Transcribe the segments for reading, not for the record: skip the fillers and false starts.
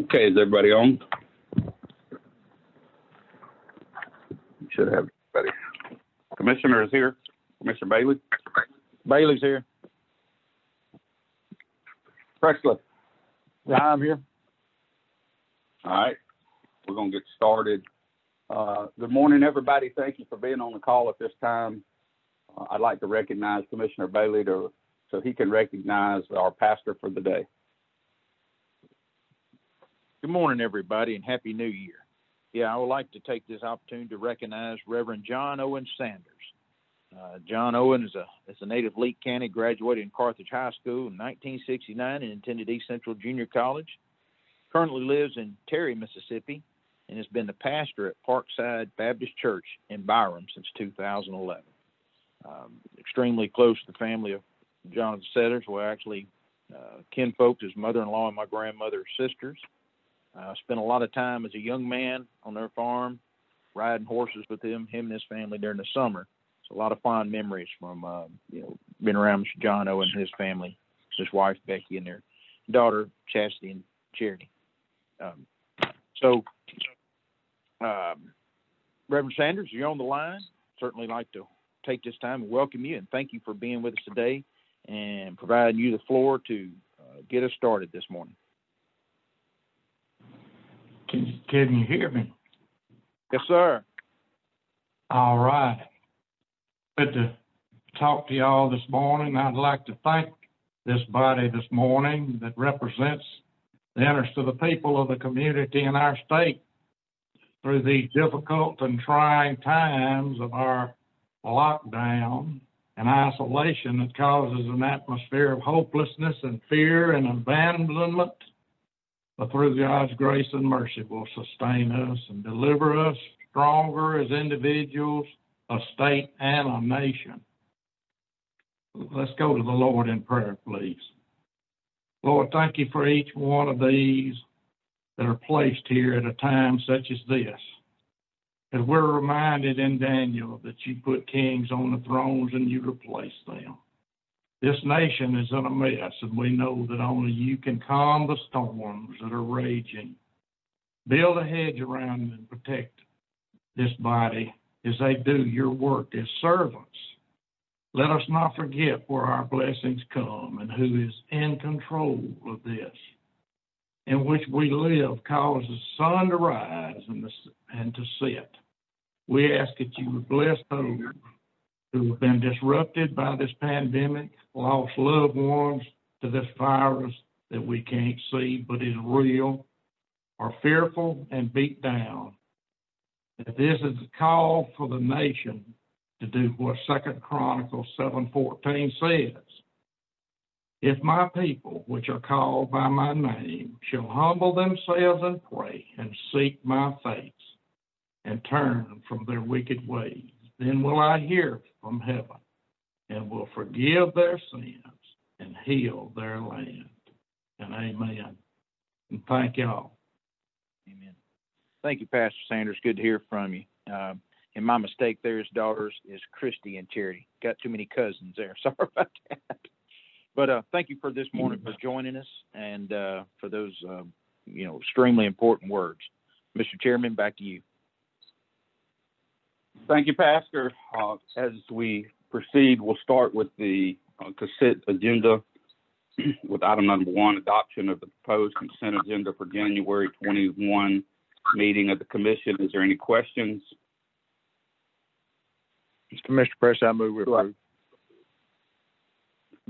Okay, is everybody on? You should have everybody. Commissioner is here. Commissioner Bailey. Bailey's here. Presley. Yeah, I'm here. All right, we're going to get started. Good morning, everybody. Thank you for being on the call at this time. I'd like to recognize Commissioner Bailey so he can recognize our pastor for the day. Good morning, everybody, and Happy New Year. Yeah, I would like to take this opportunity to recognize Reverend John Owen Sanders. John Owen is a native Leake County, graduated in Carthage High School in 1969 and attended East Central Junior College. Currently lives in Terry, Mississippi, and has been the pastor at Parkside Baptist Church in Byram since 2011. Extremely close to the family of Jonathan Setters. We're actually kinfolk, his mother-in-law and my grandmother's sisters. Spent a lot of time as a young man on their farm, riding horses with him and his family during the summer. So a lot of fond memories from, being around Mr. John Owen and his family, his wife, Becky, and their daughter, Chastity and Charity. Reverend Sanders, you're on the line. Certainly like to take this time and welcome you and thank you for being with us today and providing you the floor to get us started this morning. Can you hear me? Yes, sir. All right. Good to talk to y'all this morning. I'd like to thank this body this morning that represents the interest of the people of the community in our state through these difficult and trying times of our lockdown and isolation that causes an atmosphere of hopelessness and fear and abandonment. But through God's grace and mercy will sustain us and deliver us stronger as individuals, a state, and a nation. Let's go to the Lord in prayer, please. Lord, thank you for each one of these that are placed here at a time such as this. As we're reminded in Daniel that you put kings on the thrones and you replace them. This nation is in a mess, and we know that only you can calm the storms that are raging. Build a hedge around and protect this body as they do your work as servants. Let us not forget where our blessings come and who is in control of this, in which we live causes the sun to rise and to set. We ask that you would bless those who have been disrupted by this pandemic, lost loved ones to this virus that we can't see but is real, are fearful and beat down. That this is a call for the nation to do what 2 Chronicles 7:14 says. If my people, which are called by my name, shall humble themselves and pray and seek my face and turn from their wicked ways, then will I hear from heaven and will forgive their sins and heal their land. And amen. And thank y'all. Amen. Thank you, Pastor Sanders. Good to hear from you. And my mistake there, his daughters is Christy and Charity. Got too many cousins there. Sorry about that. But thank you for this morning for joining us and for those, extremely important words. Mr. Chairman, back to you. Thank you, Pastor. As we proceed, we'll start with the consent agenda with item number 1, adoption of the proposed consent agenda for January 21 meeting of the commission. Is there any questions? Mr. Press, I move we approve.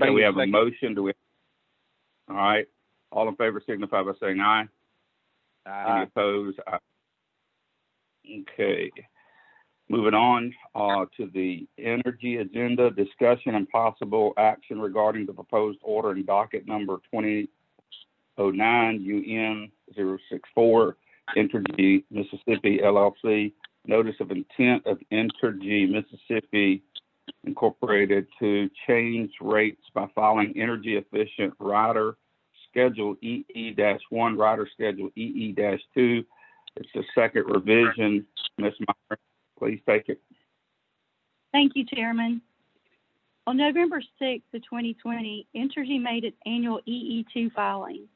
Okay, we have a motion. All right. All in favor signify by saying aye. Aye. Any opposed? Aye. Okay. Moving on to the energy agenda, discussion and possible action regarding the proposed order in docket number 2009 UN 064, Entergy Mississippi LLC, notice of intent of Entergy Mississippi Incorporated to change rates by filing energy efficient rider schedule EE-1, rider schedule EE-2. It's the second revision. Ms. Meyer, please take it. Thank you, Chairman. On November 6th of 2020, Entergy made its annual EE-2 filing.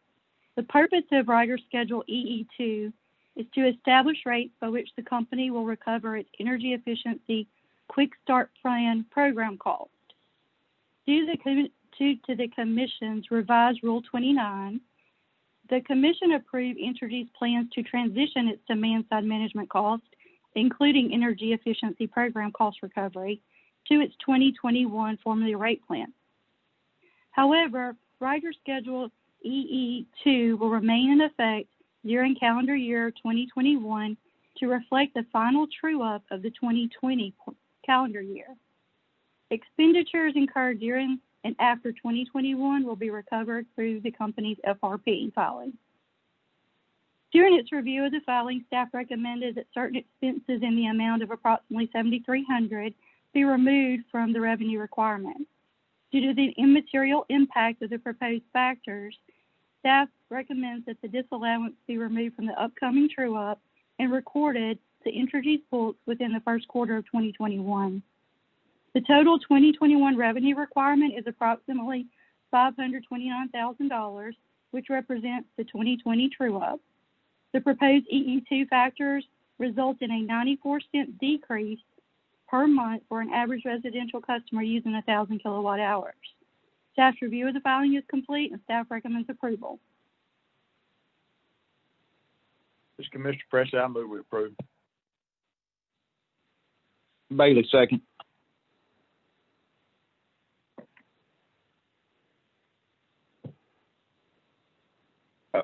The purpose of Rider Schedule EE2 is to establish rates by which the company will recover its energy efficiency Quick Start Plan program cost. Due to the Commission's revised Rule 29, the Commission approved Entergy's plans to transition its demand-side management cost, including energy efficiency program cost recovery, to its 2021 formula rate plan. However, Rider Schedule EE2 will remain in effect during calendar year 2021 to reflect the final true-up of the 2020 calendar year. Expenditures incurred during and after 2021 will be recovered through the company's FRP filing. During its review of the filing, staff recommended that certain expenses in the amount of approximately $7,300 be removed from the revenue requirement. Due to the immaterial impact of the proposed factors, staff recommends that the disallowance be removed from the upcoming true-up and recorded to Entergy's books within the first quarter of 2021. The total 2021 revenue requirement is approximately $529,000, which represents the 2020 true-up. The proposed EE2 factors result in a 94-cent decrease per month for an average residential customer using 1,000 kilowatt hours. Staff's review of the filing is complete and staff recommends approval. This is Commissioner Press. I move we approve. Bailey, second.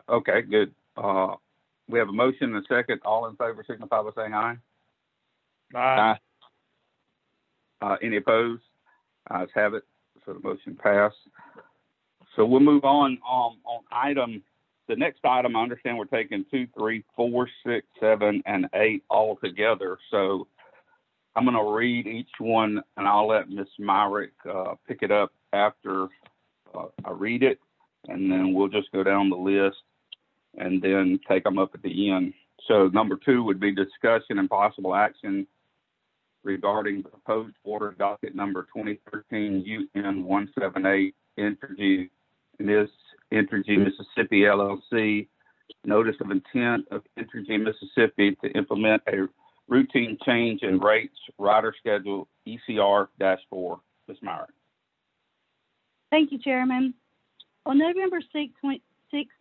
Okay, good. We have a motion and a second. All in favor signify by saying aye. Aye. Any opposed? Ayes have it. So the motion passed. So we'll move on the next item. I understand we're taking 2, 3, 4, 6, 7, and 8 all together. So I'm going to read each one, and I'll let Ms. Myrick pick it up after I read it, and then we'll just go down the list and then take them up at the end. So number 2 would be discussion and possible action regarding the proposed order docket number 2013 UN 178 Entergy, and this Entergy Mississippi LLC, notice of intent of Entergy Mississippi to implement a routine change in rates, rider schedule ECR-4. Ms. Myrick. Thank you, Chairman. On November 6th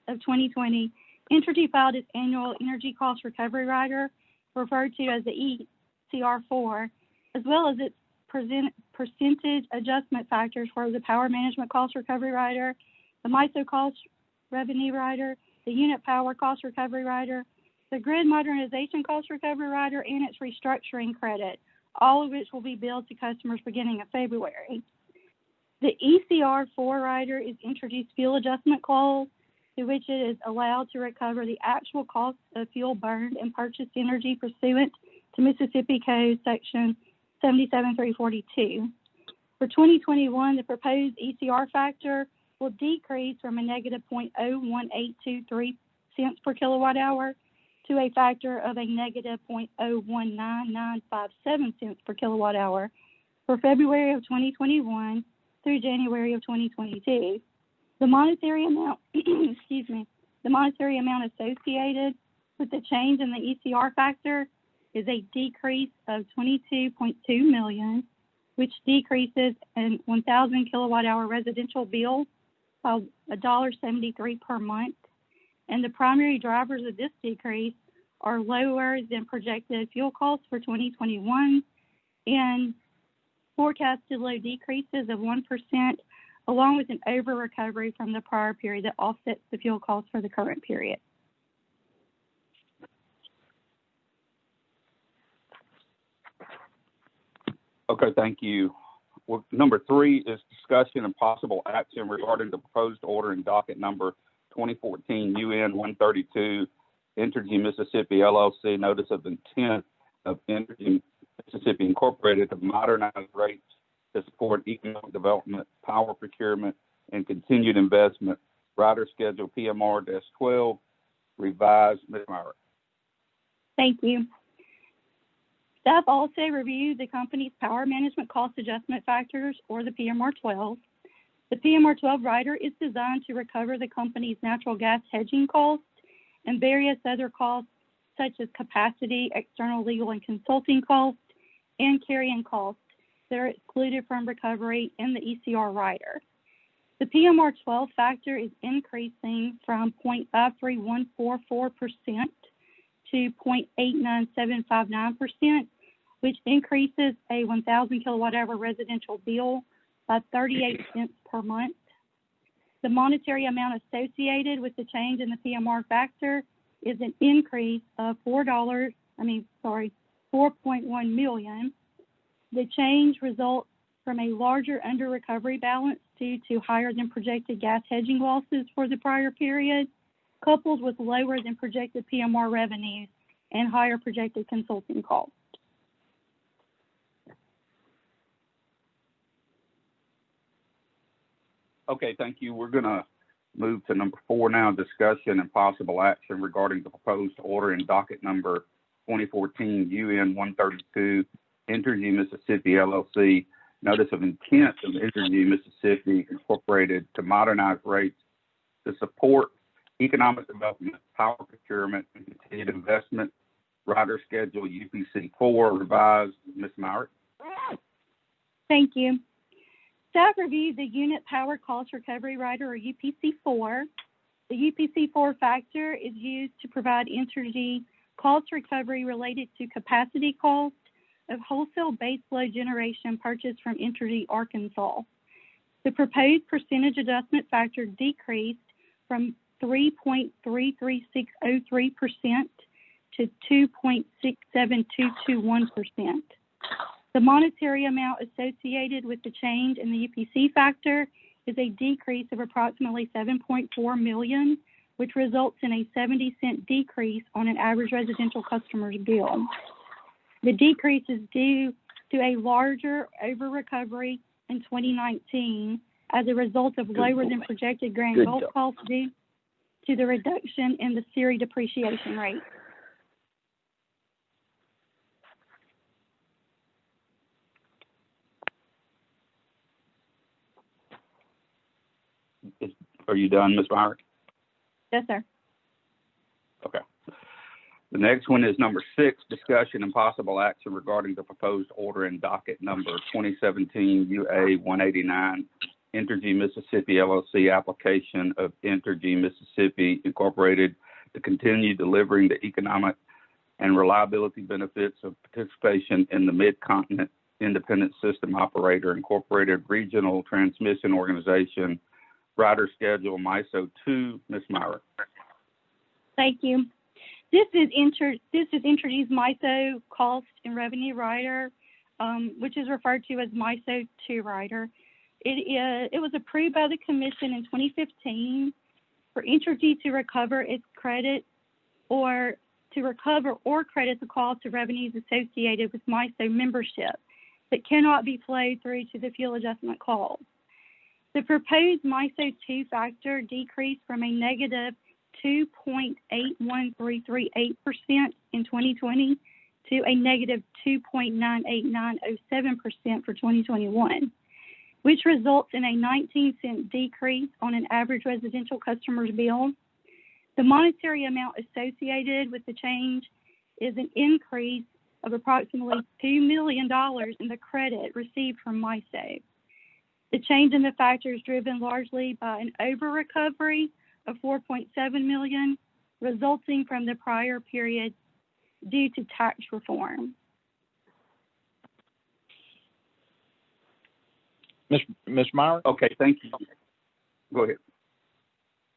of 2020, Entergy filed its annual energy cost recovery rider, referred to as the ECR-4, as well as its percentage adjustment factors for the power management cost recovery rider, the MISO cost revenue rider, the unit power cost recovery rider, the grid modernization cost recovery rider, and its restructuring credit, all of which will be billed to customers beginning in February. The ECR-4 rider is Entergy's fuel adjustment clause, through which it is allowed to recover the actual cost of fuel burned and purchased energy pursuant to Mississippi Code Section 77342. For 2021, the proposed ECR factor will decrease from a negative 0.01823 cents per kilowatt hour to a factor of a negative 0.019957 cents per kilowatt hour for February of 2021 through January of 2022. The monetary amount, the monetary amount associated with the change in the ECR factor is a decrease of $22.2 million, which decreases a 1,000 kilowatt hour residential bill by $1.73 per month. And the primary drivers of this decrease are lower than projected fuel costs for 2021 and forecasted low decreases of 1%, along with an over recovery from the prior period that offsets the fuel costs for the current period. Okay, thank you. Well, number 3 is discussion and possible action regarding the proposed order in docket number 2014 UN 132 Entergy Mississippi LLC, notice of intent of Entergy Mississippi Incorporated to modernize rates to support economic development, power procurement, and continued investment. Rider schedule PMR-12, revised. Ms. Myrick. Thank you. Staff also reviewed the company's power management cost adjustment factors, or the PMR-12. The PMR 12 rider is designed to recover the company's natural gas hedging costs and various other costs such as capacity, external legal and consulting costs, and carrying costs that are excluded from recovery in the ECR rider. The PMR 12 factor is increasing from 0.53144% to 0.89759%, which increases a 1,000 kilowatt hour residential bill by 38 cents per month. The monetary amount associated with the change in the PMR factor is an increase of $4.1 million. The change results from a larger under recovery balance due to higher than projected gas hedging losses for the prior period, coupled with lower than projected PMR revenues and higher projected consulting costs. Okay, thank you. We're going to move to number 4 now, discussion and possible action regarding the proposed order in docket number 2014 UN 132, Entergy Mississippi LLC, notice of intent of Entergy Mississippi Incorporated to modernize rates to support economic development, power procurement, and continued investment. Rider schedule UPC 4 revised. Ms. Myrick. Thank you. Staff reviewed the unit power cost recovery rider, or UPC 4. The UPC 4 factor is used to provide Entergy cost recovery related to capacity cost of wholesale baseload generation purchased from Entergy Arkansas. The proposed percentage adjustment factor decreased from 3.33603% to 2.67221%. The monetary amount associated with the change in the UPC factor is a decrease of approximately $7.4 million, which results in a 70-cent decrease on an average residential customer's bill. The decrease is due to a larger over-recovery in 2019 as a result of lower than projected grand gulf costs due to the reduction in the SERI depreciation rate. Are you done, Ms. Myrick? Yes, sir. Okay. The next one is number 6, discussion and possible action regarding the proposed order in docket number 2017 UA 189, Entergy Mississippi LLC application of Entergy Mississippi Incorporated to continue delivering the economic and reliability benefits of participation in the Mid-Continent Independent System Operator Incorporated Regional Transmission Organization, rider schedule MISO 2. Ms. Myrick. Thank you. This is Entergy's MISO cost and revenue rider, which is referred to as MISO 2 rider. It was approved by the Commission in 2015 for Entergy to recover its credit or credit the cost of revenues associated with MISO membership that cannot be flowed through to the fuel adjustment clause. The proposed MISO 2 factor decreased from a negative 2.81338% in 2020 to a negative 2.98907% for 2021, which results in a 19-cent decrease on an average residential customer's bill. The monetary amount associated with the change is an increase of approximately $2 million in the credit received from MISO. The change in the factor is driven largely by an over-recovery of $4.7 million, resulting from the prior period due to tax reform. Ms. Myrick? Okay, thank you. Go ahead.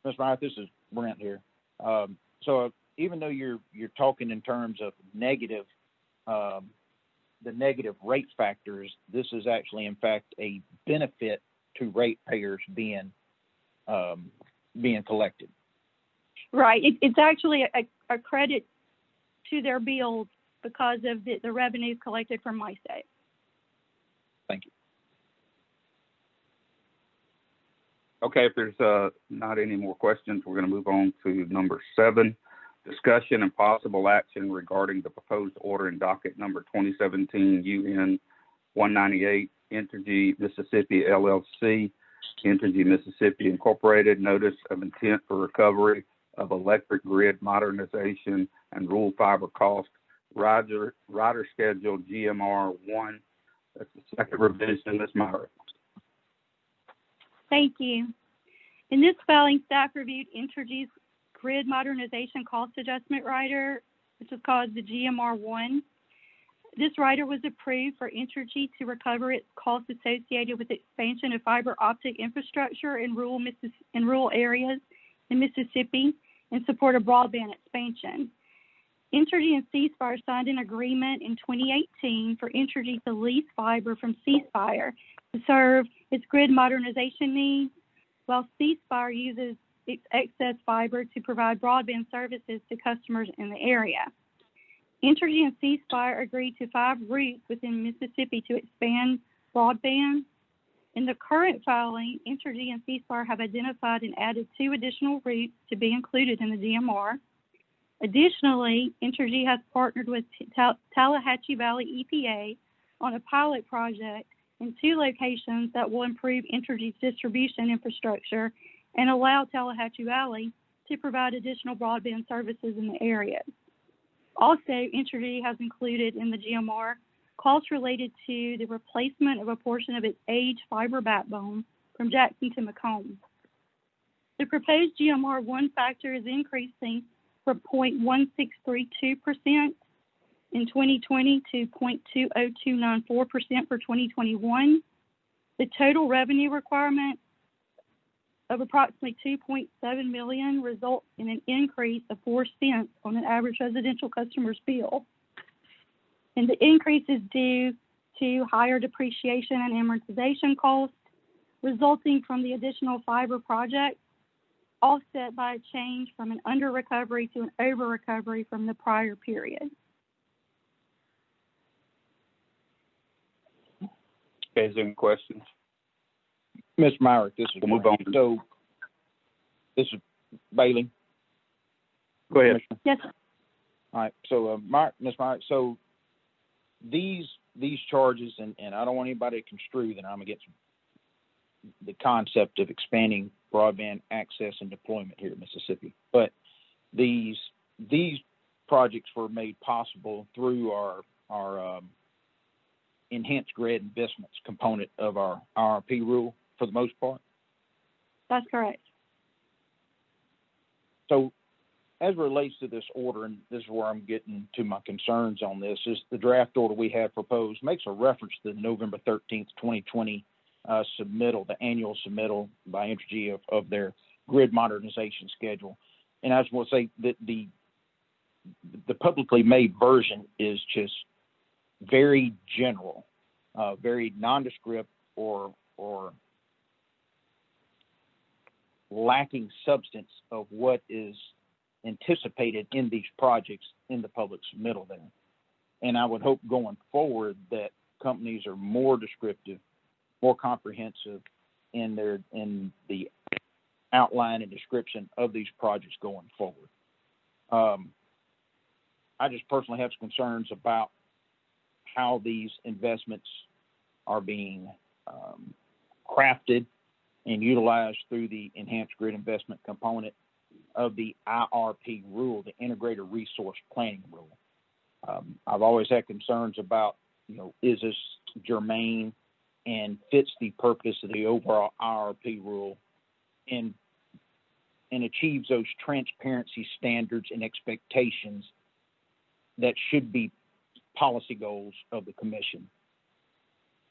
Ms. Myrick, this is Brent here. So even though you're talking in terms of negative, the negative rate factors, this is actually, in fact, a benefit to ratepayers being collected. Right. It's actually a credit to their bills because of the revenues collected from MISO. Thank you. Okay, if there's not any more questions, we're going to move on to number 7, discussion and possible action regarding the proposed order in docket number 2017 UN 198, Entergy Mississippi LLC, Entergy Mississippi Incorporated, notice of intent for recovery of electric grid modernization and rural fiber cost, rider schedule GMR 1. That's the second revision, Ms. Myrick. Thank you. In this filing, staff reviewed Entergy's grid modernization cost adjustment rider, which is called the GMR1. This rider was approved for Entergy to recover its costs associated with expansion of fiber optic infrastructure in rural areas in Mississippi in support of broadband expansion. Entergy and Ceasefire signed an agreement in 2018 for Entergy to lease fiber from Ceasefire to serve its grid modernization needs, while Ceasefire uses its excess fiber to provide broadband services to customers in the area. Entergy and Ceasefire agreed to 5 routes within Mississippi to expand broadband. In the current filing, Entergy and Ceasefire have identified and added 2 additional routes to be included in the GMR. Additionally, Entergy has partnered with Tallahatchie Valley EPA on a pilot project in 2 locations that will improve Entergy's distribution infrastructure and allow Tallahatchie Valley to provide additional broadband services in the area. Also, Entergy has included in the GMR costs related to the replacement of a portion of its aged fiber backbone from Jackson to Macomb. The proposed GMR 1 factor is increasing from 0.1632% in 2020 to 0.20294% for 2021. The total revenue requirement of approximately $2.7 million results in an increase of 4 cents on an average residential customer's bill. And the increase is due to higher depreciation and amortization costs resulting from the additional fiber project, offset by a change from an under recovery to an over recovery from the prior period. Okay, is there any questions? Ms. Myrick, this is We'll move on. So this is Bailey. Go ahead. Yes, sir. All right. So Ms. Myrick, so these charges, and I don't want anybody to construe that I'm against the concept of expanding broadband access and deployment here in Mississippi, but these projects were made possible through our enhanced grid investments component of our IRP rule for the most part. That's correct. So as it relates to this order, and this is where I'm getting to my concerns on this, is the draft order we have proposed makes a reference to the November 13th, 2020 submittal, the annual submittal by Entergy of their grid modernization schedule. And I just want to say that the publicly made version is just very general, very nondescript or lacking substance of what is anticipated in these projects in the public submittal there. And I would hope going forward that companies are more descriptive, more comprehensive in the outline and description of these projects going forward. I just personally have some concerns about how these investments are being crafted and utilized through the enhanced grid investment component of the IRP rule, the integrated resource planning rule. I've always had concerns about, is this germane and fits the purpose of the overall IRP rule and achieves those transparency standards and expectations that should be policy goals of the commission.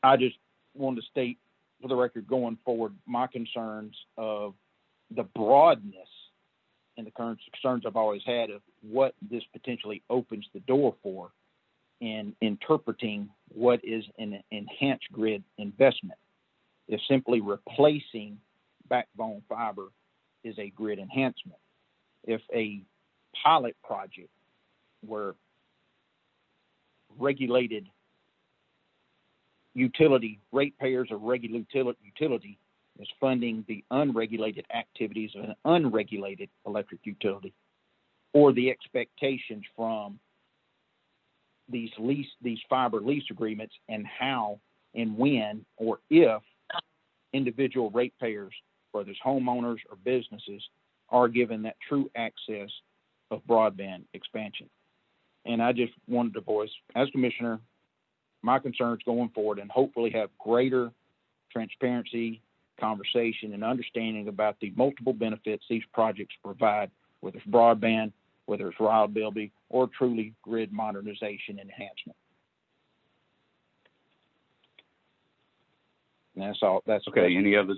I just want to state for the record going forward my concerns of the broadness and the current concerns I've always had of what this potentially opens the door for in interpreting what is an enhanced grid investment. If simply replacing backbone fiber is a grid enhancement. If a pilot project where regulated utility ratepayers or regulated utility is funding the unregulated activities of an unregulated electric utility, or the expectations from these fiber lease agreements and how and when or if individual ratepayers, whether it's homeowners or businesses, are given that true access of broadband expansion. And I just wanted to voice, as commissioner, my concerns going forward and hopefully have greater transparency, conversation, and understanding about the multiple benefits these projects provide, whether it's broadband, whether it's reliability, or truly grid modernization enhancement. And that's all. That's Okay. Any other?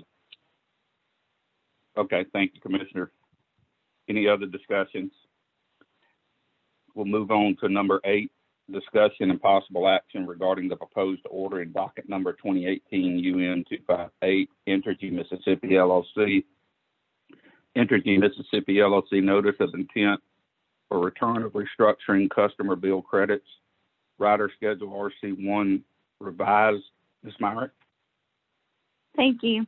Okay. Thank you, Commissioner. Any other discussions? We'll move on to number 8, discussion and possible action regarding the proposed order in docket number 2018 UN 258, Entergy Mississippi LLC. Entergy Mississippi LLC notice of intent for return of restructuring customer bill credits, rider schedule RC1 revised. Ms. Myrick? Thank you.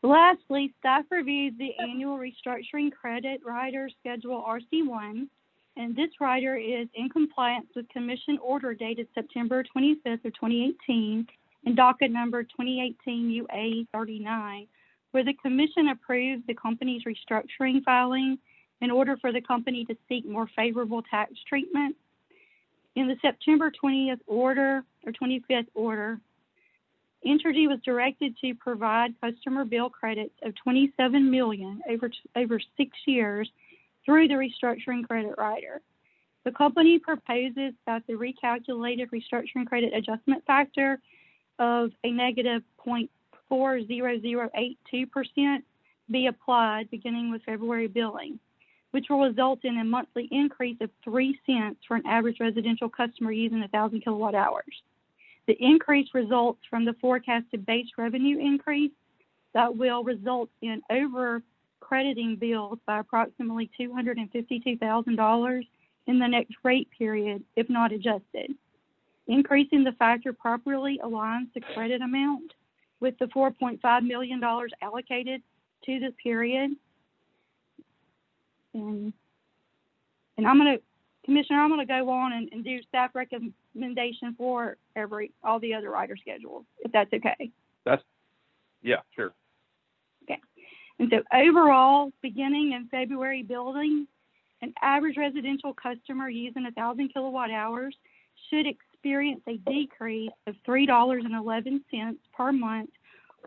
Lastly, staff reviewed the annual restructuring credit rider schedule RC1, and this rider is in compliance with Commission order dated September 25th of 2018 and docket number 2018 UA 39, where the Commission approved the company's restructuring filing in order for the company to seek more favorable tax treatment. In the September 20th order, or 25th order, Entergy was directed to provide customer bill credits of $27 million over 6 years through the restructuring credit rider. The company proposes that the recalculated restructuring credit adjustment factor of a negative 0.40082% be applied beginning with February billing, which will result in a monthly increase of 3 cents for an average residential customer using 1,000 kilowatt hours. The increase results from the forecasted base revenue increase that will result in over-crediting bills by approximately $252,000 in the next rate period, if not adjusted. Increasing the factor properly aligns the credit amount with the $4.5 million allocated to this period. And Commissioner, I'm going to go on and do staff recommendation for all the other rider schedules, if that's okay. Yeah, sure. Okay. And so overall, beginning in February billing, an average residential customer using 1,000 kilowatt hours should experience a decrease of $3.11 per month,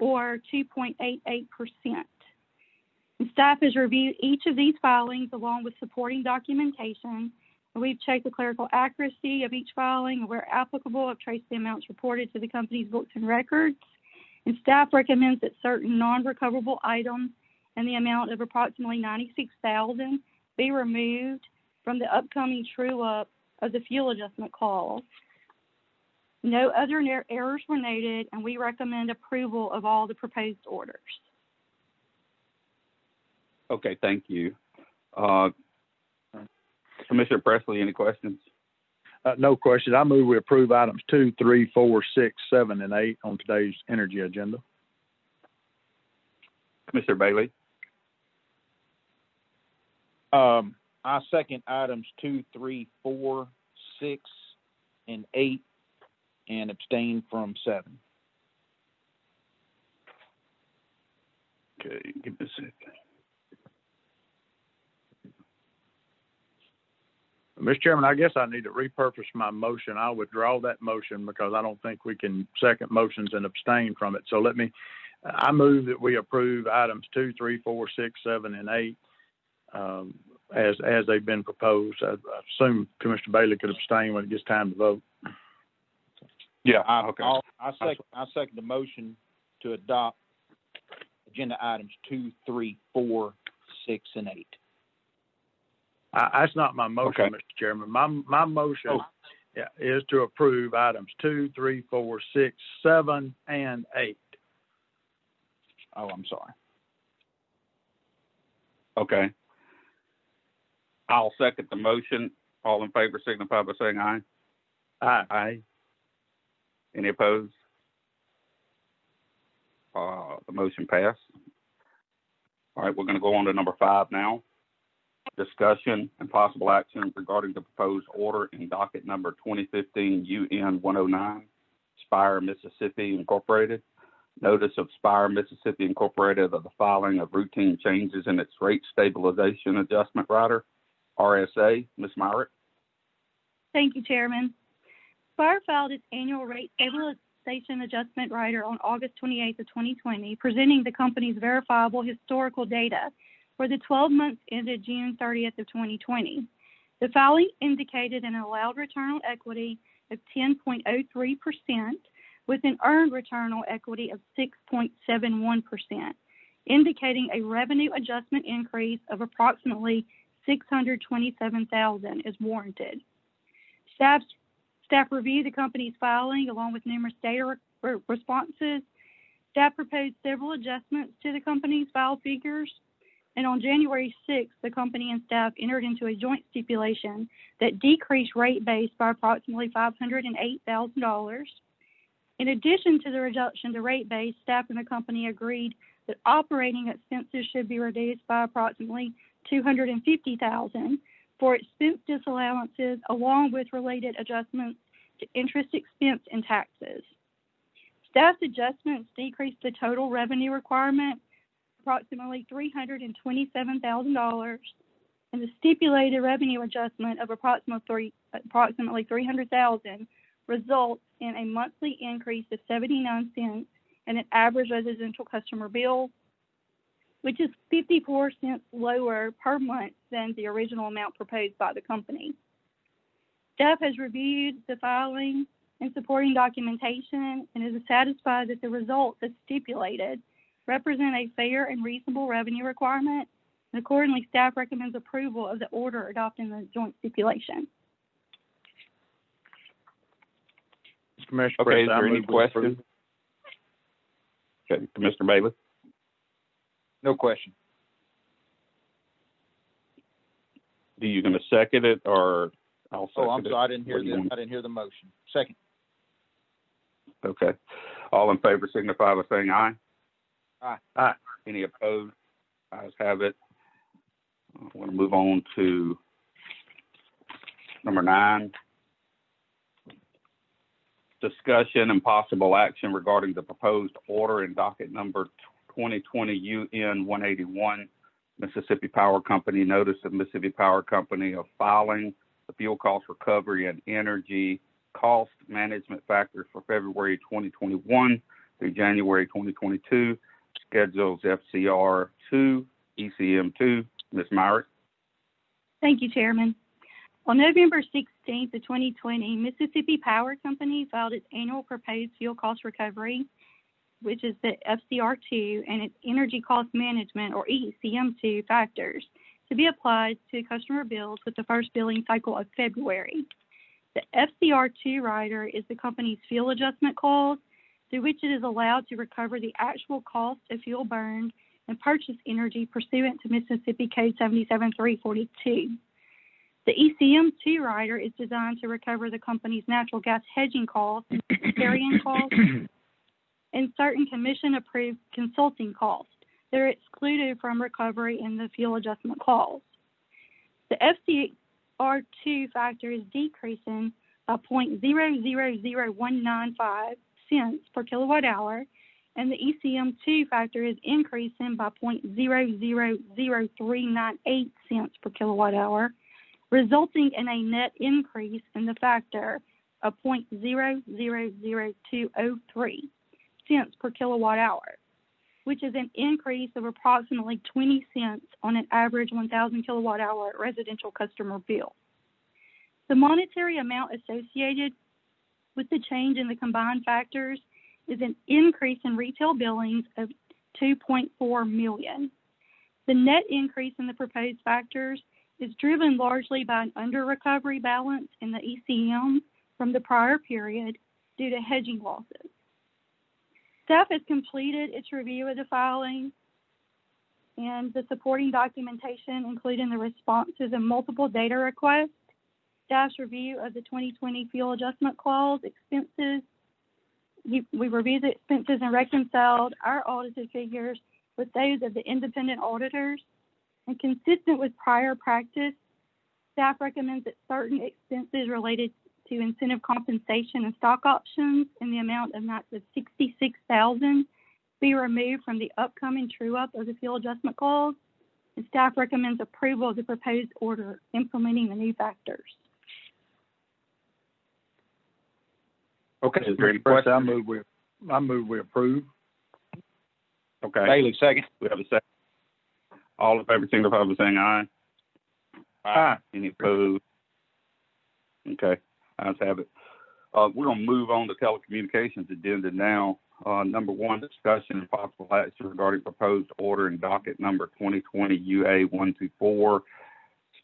or 2.88%. And staff has reviewed each of these filings along with supporting documentation. And we've checked the clerical accuracy of each filing, and where applicable, have traced the amounts reported to the company's books and records. And staff recommends that certain non-recoverable items in the amount of approximately $96,000 be removed from the upcoming true-up of the fuel adjustment clause. No other errors were noted, and we recommend approval of all the proposed orders. Okay, thank you. Commissioner Presley, any questions? No questions. I move we approve items 2, 3, 4, 6, 7, and 8 on today's energy agenda. Commissioner Bailey? I second items 2, 3, 4, 6, and 8, and abstain from 7. Okay, give me a second. Mr. Chairman, I guess I need to repurpose my motion. I'll withdraw that motion because I don't think we can second motions and abstain from it. So I move that we approve items 2, 3, 4, 6, 7, and 8 as they've been proposed. I assume Commissioner Bailey could abstain when it gets time to vote. Yeah, okay. I second the motion to adopt agenda items 2, 3, 4, 6, and 8. That's not my motion, okay, Mr. Chairman. My motion is to approve items 2, 3, 4, 6, 7, and 8. Oh, I'm sorry. Okay. I'll second the motion. All in favor signify by saying aye. Aye. Aye. Any opposed? The motion passed. All right, we're going to go on to number 5 now. Discussion and possible action regarding the proposed order in docket number 2015 UN 109, Spire, Mississippi Incorporated. notice of Spire, Mississippi Incorporated of the filing of routine changes in its rate stabilization adjustment rider, RSA. Ms. Myrick? Thank you, Chairman. Spire filed its annual rate stabilization adjustment rider on August 28th of 2020, presenting the company's verifiable historical data for the 12 months ended June 30th of 2020. The filing indicated an allowed return on equity of 10.03% with an earned return on equity of 6.71%, indicating a revenue adjustment increase of approximately $627,000 is warranted. Staff reviewed the company's filing along with numerous data responses. Staff proposed several adjustments to the company's filed figures. And on January 6th, the company and staff entered into a joint stipulation that decreased rate base by approximately $508,000. In addition to the reduction to rate base, staff and the company agreed that operating expenses should be reduced by approximately $250,000 for expense disallowances, along with related adjustments to interest expense and taxes. Staff's adjustments decreased the total revenue requirement approximately $327,000, and the stipulated revenue adjustment of approximately $300,000 results in a monthly increase of 79 cents and an average residential customer bill, which is 54 cents lower per month than the original amount proposed by the company. Staff has reviewed the filing and supporting documentation and is satisfied that the results as stipulated represent a fair and reasonable revenue requirement, and accordingly, staff recommends approval of the order adopting the joint stipulation. Commissioner Okay, Chris, is there any questions? Okay, Commissioner Bailey? No question. Do you going to second it, or I'll second Oh, I'm it? sorry, I didn't What do you want? hear the motion. Second. Okay. All in favor signify by saying aye. Aye. Aye. Any opposed? Ayes have it. I want to move on to number 9. Discussion and possible action regarding the proposed order in docket number 2020 UN 181, Mississippi Power Company, notice of Mississippi Power Company of filing the fuel cost recovery and energy cost management factors for February 2021 through January 2022, schedules FCR 2, ECM 2. Ms. Myrick? Thank you, Chairman. On November 16th of 2020, Mississippi Power Company filed its annual proposed fuel cost recovery, which is the FCR2, and its energy cost management, or ECM2, factors to be applied to customer bills with the first billing cycle of February. The FCR2 rider is the company's fuel adjustment clause, through which it is allowed to recover the actual cost of fuel burned and purchase energy pursuant to Mississippi Code 77342. The ECM2 rider is designed to recover the company's natural gas hedging costs, carrying costs, and certain commission-approved consulting costs that are excluded from recovery in the fuel adjustment clause. The FCR2 factor is decreasing by 0.000195 cents per kilowatt hour, and the ECM2 factor is increasing by 0.000398 cents per kilowatt hour, resulting in a net increase in the factor of 0.000203 cents per kilowatt hour, which is an increase of approximately 20 cents on an average 1,000 kilowatt hour residential customer bill. The monetary amount associated with the change in the combined factors is an increase in retail billings of $2.4 million. The net increase in the proposed factors is driven largely by an under-recovery balance in the ECM from the prior period due to hedging losses. Staff has completed its review of the filing and the supporting documentation, including the responses and multiple data requests. Staff's review of the 2020 fuel adjustment clause expenses. We reviewed the expenses and reconciled our audited figures with those of the independent auditors. And consistent with prior practice, staff recommends that certain expenses related to incentive compensation and stock options in the amount of $66,000 be removed from the upcoming true-up of the fuel adjustment clause, and staff recommends approval of the proposed order implementing the new factors. Okay, is there any Mr. President, questions? I move we approve. Okay, Bailey, second. we have a second. All in favor, signify by saying aye. Aye. Any opposed? Okay, ayes have it. We're gonna move on to telecommunications agenda now. Number one, discussion and possible action regarding proposed order and docket number 2020 UA 124,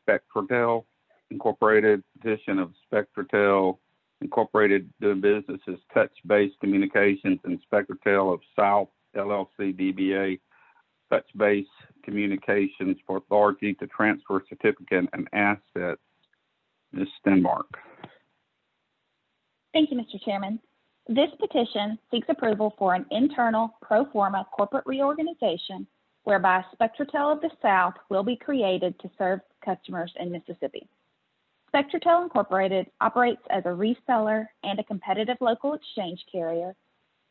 Spectratel Incorporated, petition of Spectratel Incorporated doing business as Touch Base Communications and Spectratel of South LLC DBA Touch Base Communications for authority to transfer certificate and asset. Ms. Stenmark. Thank you, Mr. Chairman. This petition seeks approval for an internal pro forma corporate reorganization whereby Spectratel of the South will be created to serve customers in Mississippi. Spectratel Incorporated operates as a reseller and a competitive local exchange carrier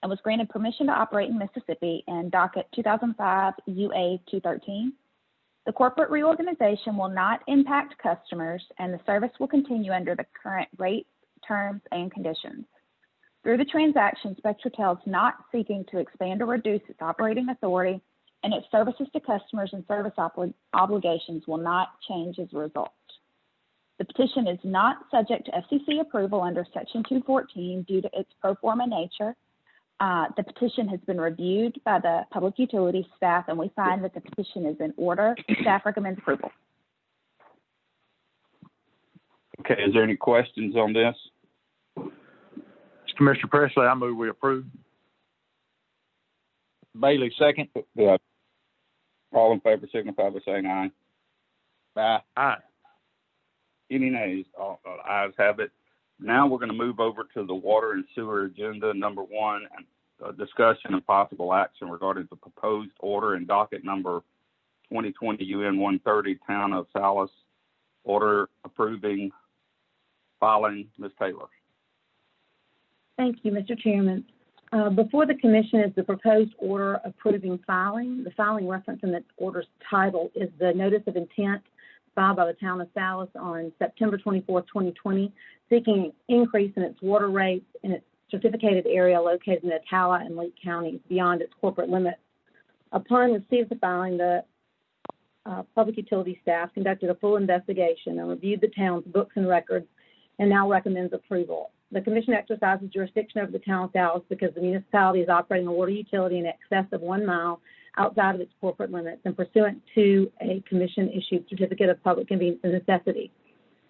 and was granted permission to operate in Mississippi in docket 2005 UA 213. The corporate reorganization will not impact customers, and the service will continue under the current rates, terms, and conditions. Through the transaction, Spectratel is not seeking to expand or reduce its operating authority, and its services to customers and service obligations will not change as a result. The petition is not subject to FCC approval under Section 214 due to its pro forma nature. The petition has been reviewed by the Public Utilities staff, and we find that the petition is in order. Staff recommends approval. Okay, is there any questions on this? Commissioner Presley, I move we approve. Bailey, second. Yeah. All in favor, signify by saying aye. Aye. Aye. Any nays? All ayes have it. Now we're going to move over to the water and sewer agenda. Number one, discussion and possible action regarding the proposed order and docket number 2020 UN 130, Town of Salis, order approving filing. Ms. Taylor. Thank you, Mr. Chairman. Before the commission is the proposed order approving filing. The filing reference in the order's title is the notice of intent filed by the Town of Salis on September 24, 2020, seeking an increase in its water rates in its certificated area located in Attala and Lake counties beyond its corporate limits. Upon receipt of the filing, the Public Utility staff conducted a full investigation and reviewed the town's books and records and now recommends approval. The commission exercises jurisdiction over the Town of Salis because the municipality is operating a water utility in excess of 1 mile outside of its corporate limits and pursuant to a commission-issued certificate of public convenience and necessity.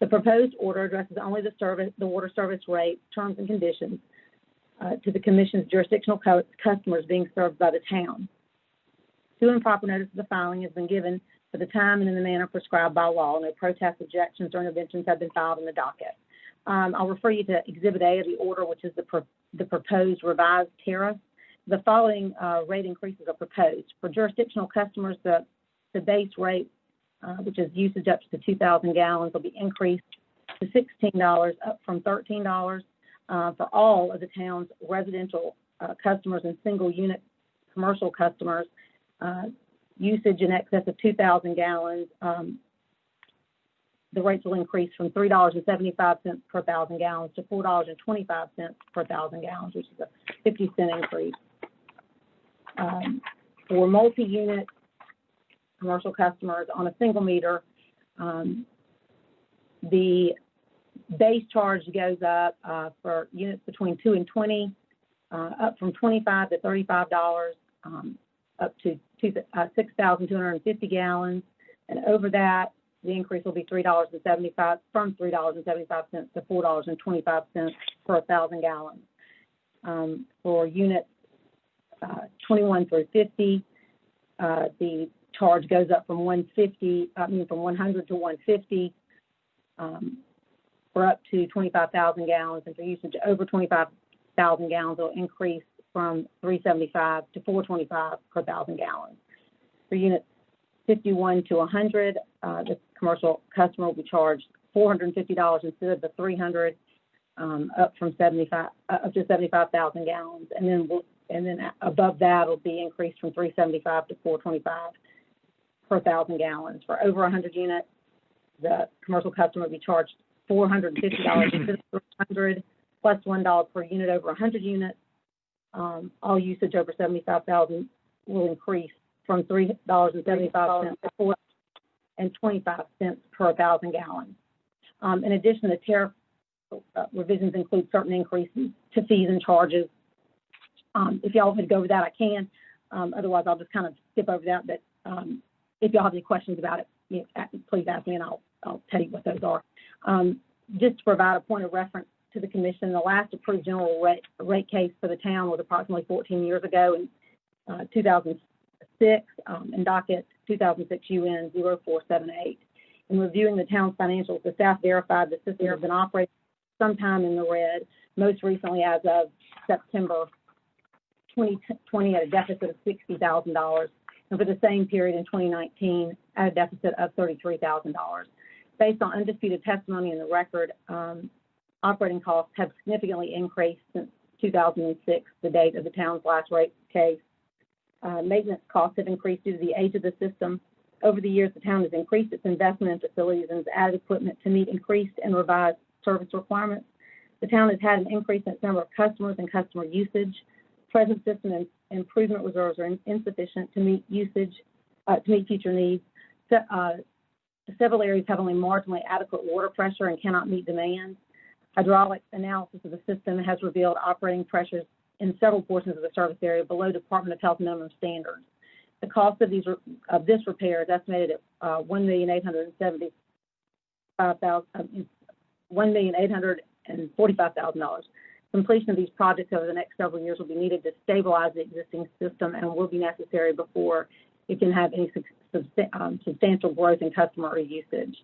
The proposed order addresses only the water service rate, terms, and conditions to the commission's jurisdictional customers being served by the town. Due and proper notice of the filing has been given for the time and in the manner prescribed by law. No protests, objections, or interventions have been filed in the docket. I'll refer you to Exhibit A of the order, which is the proposed revised tariff. The following rate increases are proposed. For jurisdictional customers, the base rate, which is usage up to 2,000 gallons, will be increased to $16, up from $13. For all of the town's residential customers and single unit commercial customers, usage in excess of 2,000 gallons, the rates will increase from $3.75 per 1,000 gallons to $4.25 per 1,000 gallons, which is a 50-cent increase. For multi-unit commercial customers on a single meter, the base charge goes up for units between 2 and 20, up from $25 to $35, up to 6,250 gallons, and over that, the increase will be $3.75 from $3.75 to $4.25 per 1,000 gallons. For units 21 through 50, the charge goes up from from 100 to 150 for up to 25,000 gallons, and for usage over 25,000 gallons, will increase from $3.75 to $4.25 per 1,000 gallons. For units 51 to 100, the commercial customer will be charged $450 instead of the $300, up to 75,000 gallons. And then and then above that will be increased from $3.75 to $4.25 per 1,000 gallons. For over 100 units, the commercial customer will be charged $450 instead of $300, plus $1 per unit over 100 units. All usage over 75,000 will increase from $3.75 to $4.25 per 1,000 gallons. In addition, the tariff revisions include certain increases to fees and charges. If y'all would go over that, I can. Otherwise, I'll just kind of skip over that. But if y'all have any questions about it, please ask me, and I'll tell you what those are. Just to provide a point of reference to the commission, the last approved general rate case for the town was approximately 14 years ago in 2006, and docket 2006 UN 0478. In reviewing the town's financials, the staff verified the system has been operating sometime in the red, most recently as of September 2020 at a deficit of $60,000, and for the same period in 2019 at a deficit of $33,000. Based on undisputed testimony in the record, operating costs have significantly increased since 2006, the date of the town's last rate case. Maintenance costs have increased due to the age of the system. Over the years, the town has increased its investment in facilities and has added equipment to meet increased and revised service requirements. The town has had an increase in its number of customers and customer usage. Present system and improvement reserves are insufficient to meet usage, to meet future needs. Several areas have only marginally adequate water pressure and cannot meet demand. Hydraulic analysis of the system has revealed operating pressures in several portions of the service area below Department of Health minimum standards. The cost of this repair is estimated at $1,845,000. Completion of these projects over the next several years will be needed to stabilize the existing system and will be necessary before it can have any substantial growth in customer usage.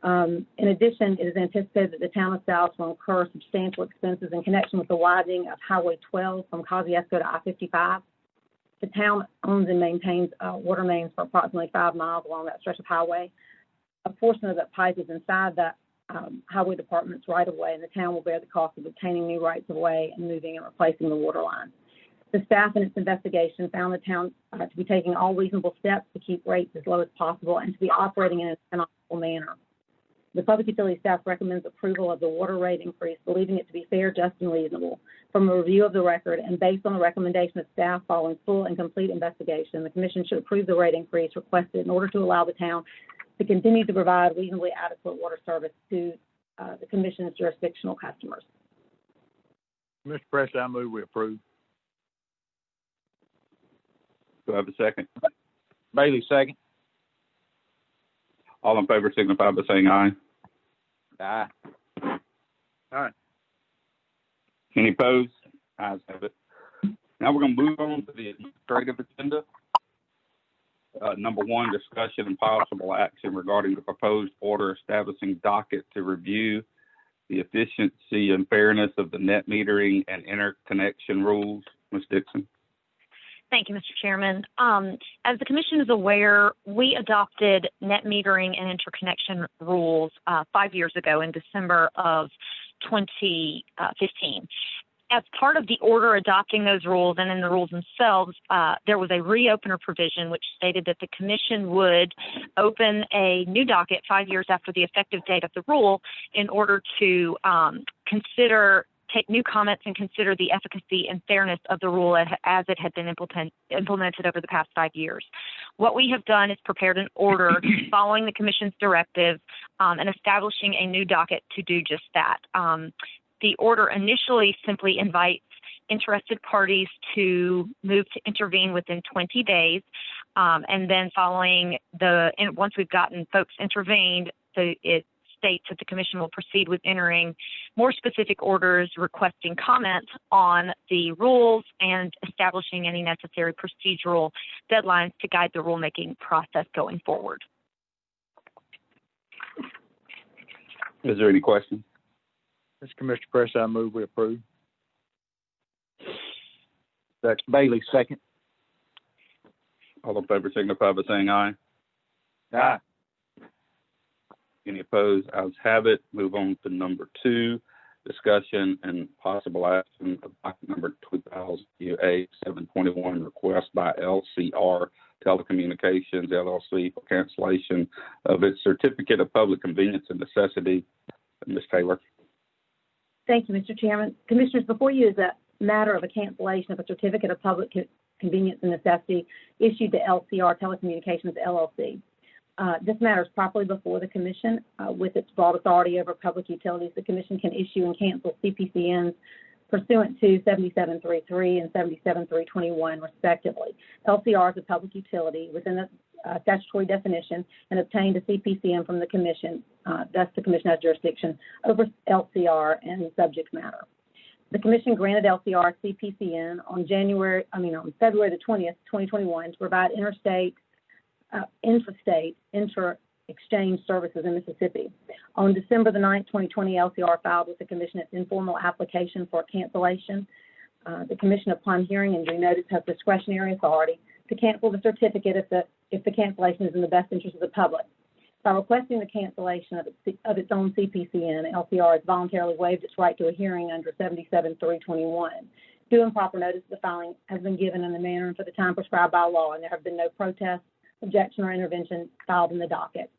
In addition, it is anticipated that the town of South will incur substantial expenses in connection with the widening of Highway 12 from Kosciuszko to I-55. The town owns and maintains water mains for approximately 5 miles along that stretch of highway. A portion of that pipe is inside the highway department's right-of-way, and the town will bear the cost of obtaining new rights-of-way and moving and replacing the water line. The staff in its investigation found the town to be taking all reasonable steps to keep rates as low as possible and to be operating in an economical manner. The public utility staff recommends approval of the water rate increase, believing it to be fair, just, and reasonable. From a review of the record and based on the recommendation of staff following full and complete investigation, the commission should approve the rate increase requested in order to allow the town to continue to provide reasonably adequate water service to the commission's jurisdictional customers. Mr. President, I move we approve. Do I have a second? Bailey, second. All in favor signify by saying aye. Aye. Aye. Any opposed? Ayes have it. Now we're going to move on to the administrative agenda. Number 1, discussion and possible action regarding the proposed order establishing docket to review the efficiency and fairness of the net metering and interconnection rules. Ms. Dixon. Thank you, Mr. Chairman. As the Commission is aware, we adopted net metering and interconnection rules 5 years ago in December of 2015. As part of the order adopting those rules and in the rules themselves, there was a reopener provision which stated that the Commission would open a new docket 5 years after the effective date of the rule in order to take new comments and consider the efficacy and fairness of the rule as it had been implemented over the past 5 years. What we have done is prepared an order following the Commission's directive and establishing a new docket to do just that. The order initially simply invites interested parties to move to intervene within 20 days. And then once we've gotten folks intervened, it states that the Commission will proceed with entering more specific orders requesting comment on the rules and establishing any necessary procedural deadlines to guide the rulemaking process going forward. Is there any questions? Mr. President, I move we approve. That's Bailey, second. All in favor signify by saying aye. Aye. Any opposed? Ayes have it. Move on to number 2, discussion and possible action of docket number 2000 UA 721, request by LCR Telecommunications LLC for cancellation of its certificate of public convenience and necessity. Ms. Taylor. Thank you, Mr. Chairman. Commissioners, before you is a matter of a cancellation of a certificate of public convenience and necessity issued to LCR Telecommunications LLC. This matter is properly before the Commission. With its broad authority over public utilities, the Commission can issue and cancel CPCNs pursuant to 7733 and 77321, respectively. LCR is a public utility within the statutory definition and obtained a CPCN from the Commission. Thus, the Commission has jurisdiction over LCR and subject matter. The Commission granted LCR CPCN on February the 20th, 2021, to provide intrastate, inter-exchange services in Mississippi. On December the 9th, 2020, LCR filed with the Commission its informal application for cancellation. The Commission, upon hearing and due notice, has discretionary authority to cancel the certificate if the cancellation is in the best interest of the public. By requesting the cancellation of its own CPCN, LCR has voluntarily waived its right to a hearing under 77-321. Due and proper notice of the filing has been given in the manner and for the time prescribed by law, and there have been no protests, objection, or intervention filed in the docket.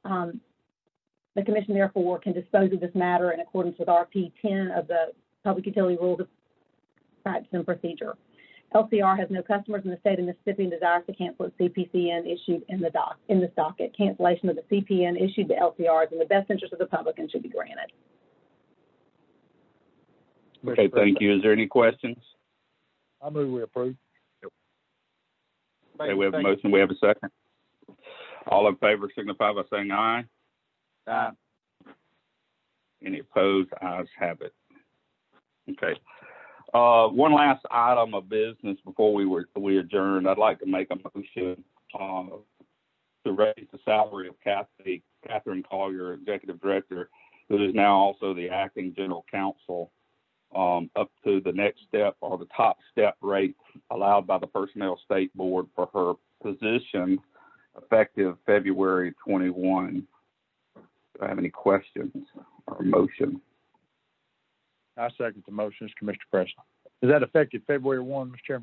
The Commission, therefore, can dispose of this matter in accordance with RP 10 of the Public Utility Rules of Practice and Procedure. LCR has no customers in the state of Mississippi and desires to cancel its CPCN issued in this docket. Cancellation of the CPN issued to LCR is in the best interest of the public and should be granted. Okay, thank you. Is there any questions? I move we approve. Okay, we have a motion. We have a second. All in favor signify by saying aye. Aye. Any opposed? Ayes have it. Okay. One last item of business before we adjourn. I'd like to make a motion to raise the salary of Catherine Collier, Executive Director, who is now also the Acting General Counsel, up to the next step or the top step rate allowed by the Personnel State Board for her position effective February 21. Do I have any questions or motion? I second the motion, Commissioner Presley. Is that effective February 1, Mr.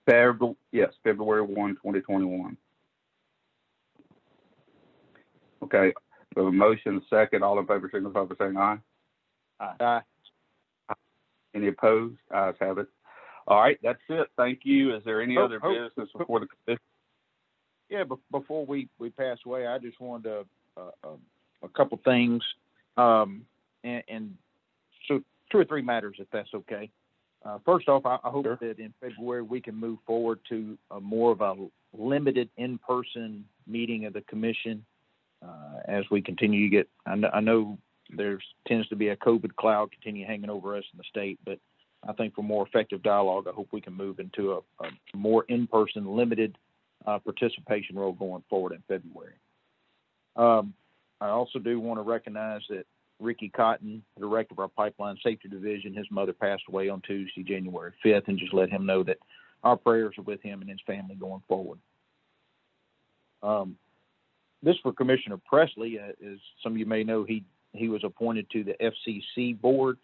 Chairman? Yes, February 1, 2021. Okay, we have a motion, second. All in favor signify by saying aye. Aye. Any opposed? Ayes have it. All right, that's it. Thank you. Is there any other business before the commission? Yeah, but before we pass away, I just wanted a couple things, and so 2 or 3 matters, if that's okay. First off, I hope that in February we can move forward to more of a limited in-person meeting of the commission as we continue to get. I know there tends to be a COVID cloud continue hanging over us in the state, but I think for more effective dialogue, I hope we can move into a more in-person, limited participation role going forward in February. I also do want to recognize that Ricky Cotton, the director of our Pipeline Safety Division, his mother passed away on Tuesday, January 5th, and just let him know that our prayers are with him and his family going forward. This for Commissioner Presley, as some of you may know, he was appointed to the FCC board.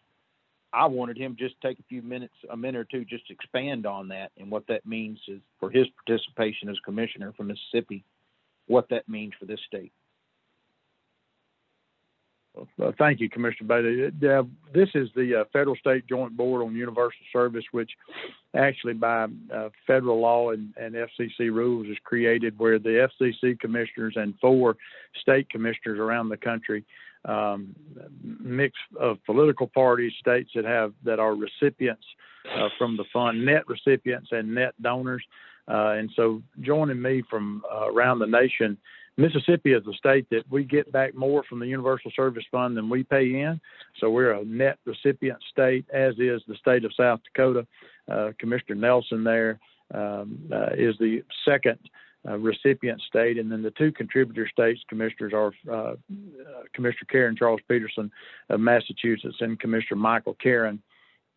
I wanted him just to take a minute or two, just to expand on that and what that means is for his participation as commissioner from Mississippi, what that means for this state. Thank you, Commissioner Bailey. This is the Federal State Joint Board on Universal Service, which actually by federal law and FCC rules is created, where the FCC commissioners and 4 state commissioners around the country, mix of political parties, states that are recipients from the fund, net recipients and net donors. And so joining me from around the nation, Mississippi is a state that we get back more from the Universal Service Fund than we pay in. So we're a net recipient state, as is the state of South Dakota. Commissioner Nelson there is the second recipient state. And then the 2 contributor states commissioners are Commissioner Karen Charles Peterson of Massachusetts and Commissioner Michael Karen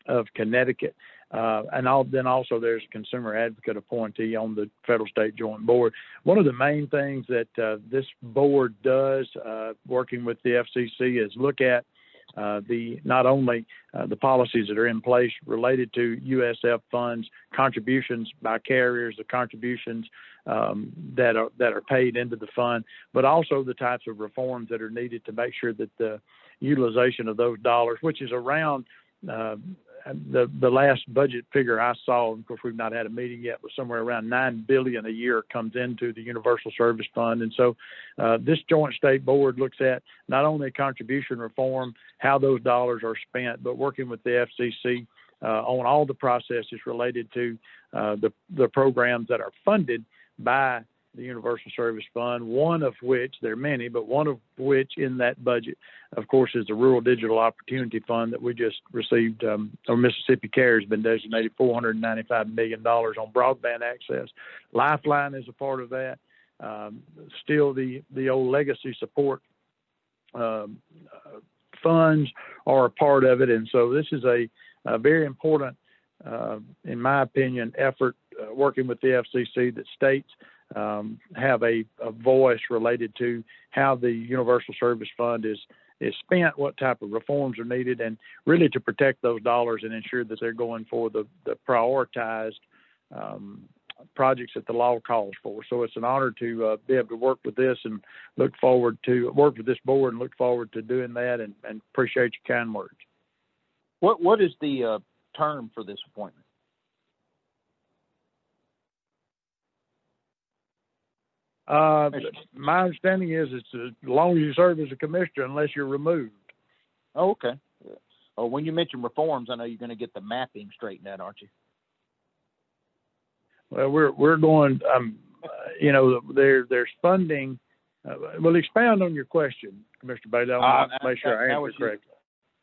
of Connecticut. And then also there's a consumer advocate appointee on the Federal State Joint Board. One of the main things that this board does, working with the FCC, is look at not only the policies that are in place related to USF funds, contributions by carriers, the contributions that are paid into the fund, but also the types of reforms that are needed to make sure that the utilization of those dollars, which is around the last budget figure I saw, of course, we've not had a meeting yet, was somewhere around $9 billion a year comes into the Universal Service Fund. And so this joint state board looks at not only contribution reform, how those dollars are spent, but working with the FCC on all the processes related to the programs that are funded by the Universal Service Fund, one of which, there are many, but one of which in that budget, of course, is the Rural Digital Opportunity Fund that we just received, or Mississippi Care has been designated $495 million on broadband access. Lifeline is a part of that. Still the old legacy support funds are a part of it. And so this is a very important, in my opinion, effort working with the FCC that states have a voice related to how the Universal Service Fund is spent, what type of reforms are needed, and really to protect those dollars and ensure that they're going for the prioritized projects that the law calls for. So it's an honor to be able to work with this and look forward to work with this board and look forward to doing that, and appreciate your kind words. What is the term for this appointment? My understanding is it's as long as you serve as a commissioner, unless you're removed. Oh, okay. Oh, when you mention reforms, I know you're going to get the mapping straightened out, aren't you? Well, we're going. There's funding. Well, expound on your question, Commissioner Bailey. I want to make sure I answer correctly.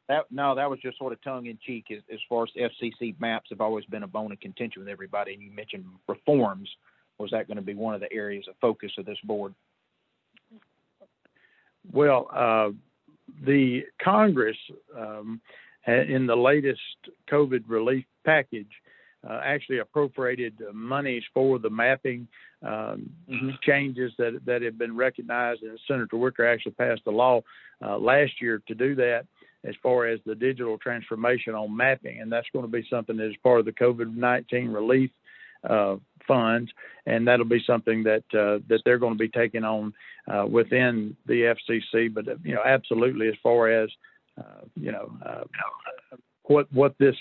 That was just sort of tongue in cheek. As far as FCC maps have always been a bone of contention with everybody, and you mentioned reforms. Was that going to be one of the areas of focus of this board? Well, the Congress, in the latest COVID relief package, actually appropriated monies for the mapping changes that have been recognized, and Senator Wicker actually passed a law last year to do that as far as the digital transformation on mapping, and that's going to be something that is part of the COVID-19 relief funds, and that'll be something that they're going to be taking on within the FCC. But absolutely, as far as what this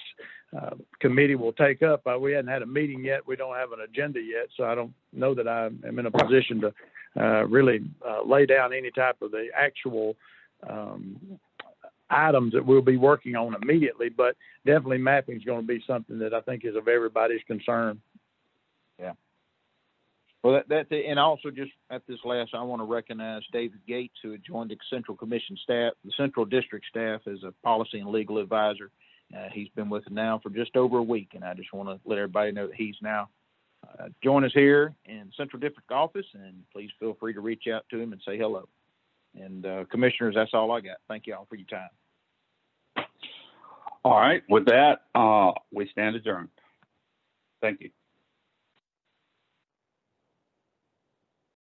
committee will take up, we hadn't had a meeting yet. We don't have an agenda yet, so I don't know that I am in a position to really lay down any type of the actual items that we'll be working on immediately. But definitely, mapping is going to be something that I think is of everybody's concern. Yeah. Well, and also just at this last, I want to recognize David Gates, who had joined the Central Commission staff, the Central District staff, as a policy and legal advisor. He's been with us now for just over a week, and I just want to let everybody know that he's now join us here in Central District office, and please feel free to reach out to him and say hello. And commissioners, that's all I got. Thank you all for your time. All right. With that, we stand adjourned. Thank you.